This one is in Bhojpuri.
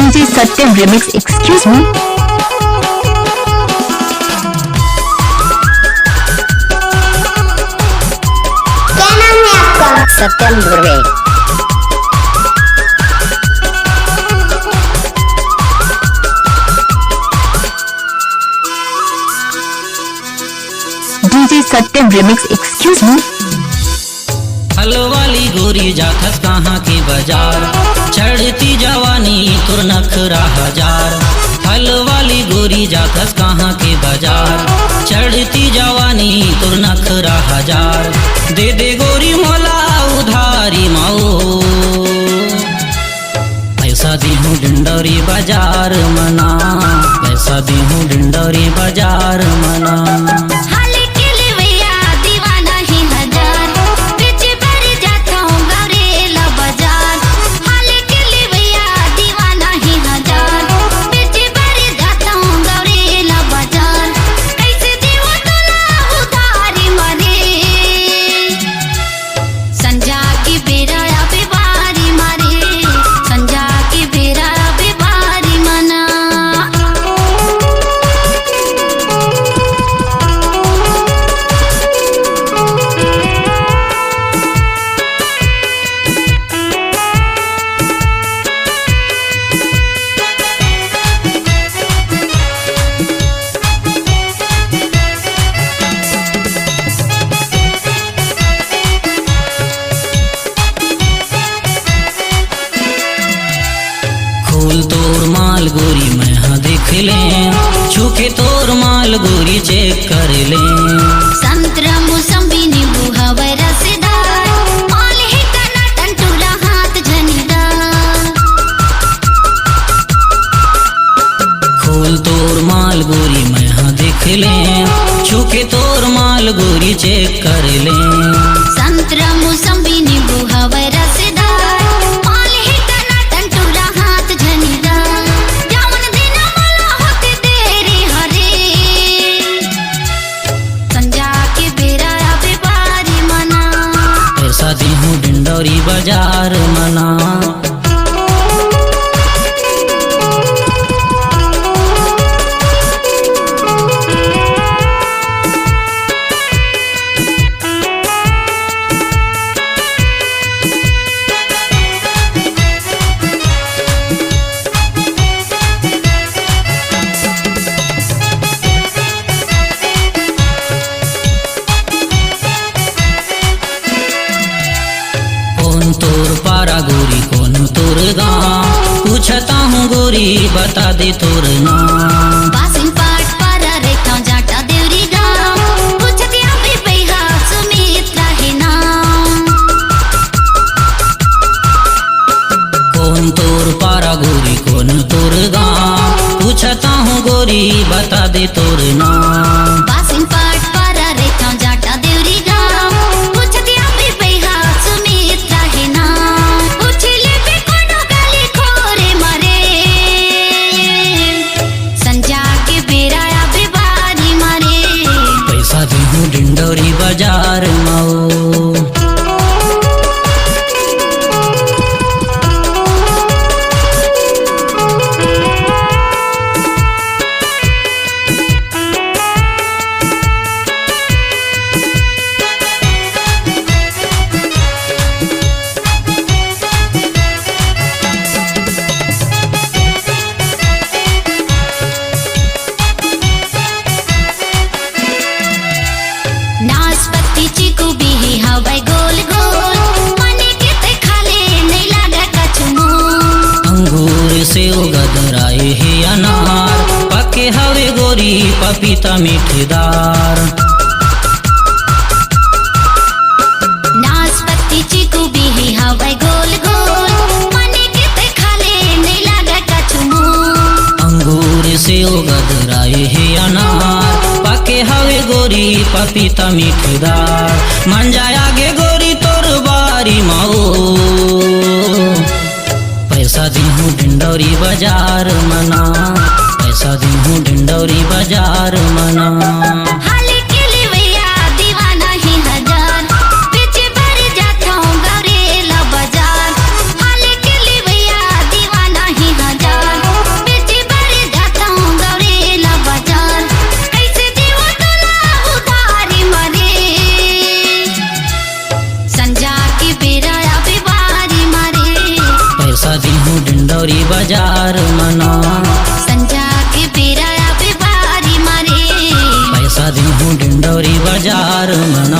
डीजे सत्यम रिमिक्स। Excuse me. क्या नाम है आपका? सत्यम धुर्वे। डीजे सत्यम रिमिक्स। Excuse me. फल वाली गोरी जाखस कहाँ के बाजार, चढ़ती जवानी तुर नखरा हजार। फल वाली गोरी जाखस कहाँ के बाजार, चढ़ती जवानी तुर नखरा हजार। दे दे गोरी मोला उधारी माओ, पैसा दी हूँ डिंडोरी बाजार मना, पैसा दी हूँ डिंडोरी बाजार मना। खोल तोर माल गोरी मैं हाँ देख ले, छूके तोर माल गोरी चेक कर ले। संतरा मौसमी नींबू हवा रसदार, माल है तना टंटूरा हाथ झनीदार। खोल तोर माल गोरी मैं हाँ देख ले, छूके तोर माल गोरी चेक कर ले। संतरा मौसमी नींबू हवा रसदार, माल है तना टंटूरा हाथ झनीदार। जामुन देना मला होते तेरे हरे, संजा के बेरा आवे बारी मना। पैसा दी हूँ डिंडोरी बाजार मना। कौन तोर पारा गोरी कौन तोर गाँव, पूछता हूँ गोरी बता दे तोर नाम। बासिन पाट पारा रेखा जाटा देवरी गाँव, पूछती अभी पैहा सुमित्रा है नाम। कौन तोर पारा गोरी कौन तोर गाँव, पूछता हूँ गोरी बता दे तोर नाम। बासिन पाट पारा रेखा जाटा देवरी गाँव, पूछती अभी पैहा सुमित्रा है नाम। पूछ ले बे कोनो गाली खोरे मारे, संजा के बेरा आवे बारी मारे। पैसा दी हूँ डिंडोरी बाजार माओ। नाशपाती चीकू भी हवाई गोल गोल, मने के ते खाले नहीं लागा कछु मुंह। अंगूर से गदराए है अनार, पके हवे गोरी पपीता मीठेदार। नाशपाती चीकू भी हवाई गोल गोल, मने के ते खाले नहीं लागा कछु मुंह। अंगूर से गदराए है अनार, पके हवे गोरी पपीता मीठेदार। मन जाए आगे गोरी तोर बारी माओ, पैसा दी हूँ डिंडोरी बाजार मना, पैसा दी हूँ डिंडोरी बाजार मना। हाले के लिए भैया दीवाना ही हजार, पीछे भर जाता हूँ गौरेला बाजार। हाले के लिए भैया दीवाना ही हजार, देहूँ डिंडौरी बाजार मना। संजा के बेरा आवे बारी मारे पैसा देहूँ डिंडौरी बाजार मना।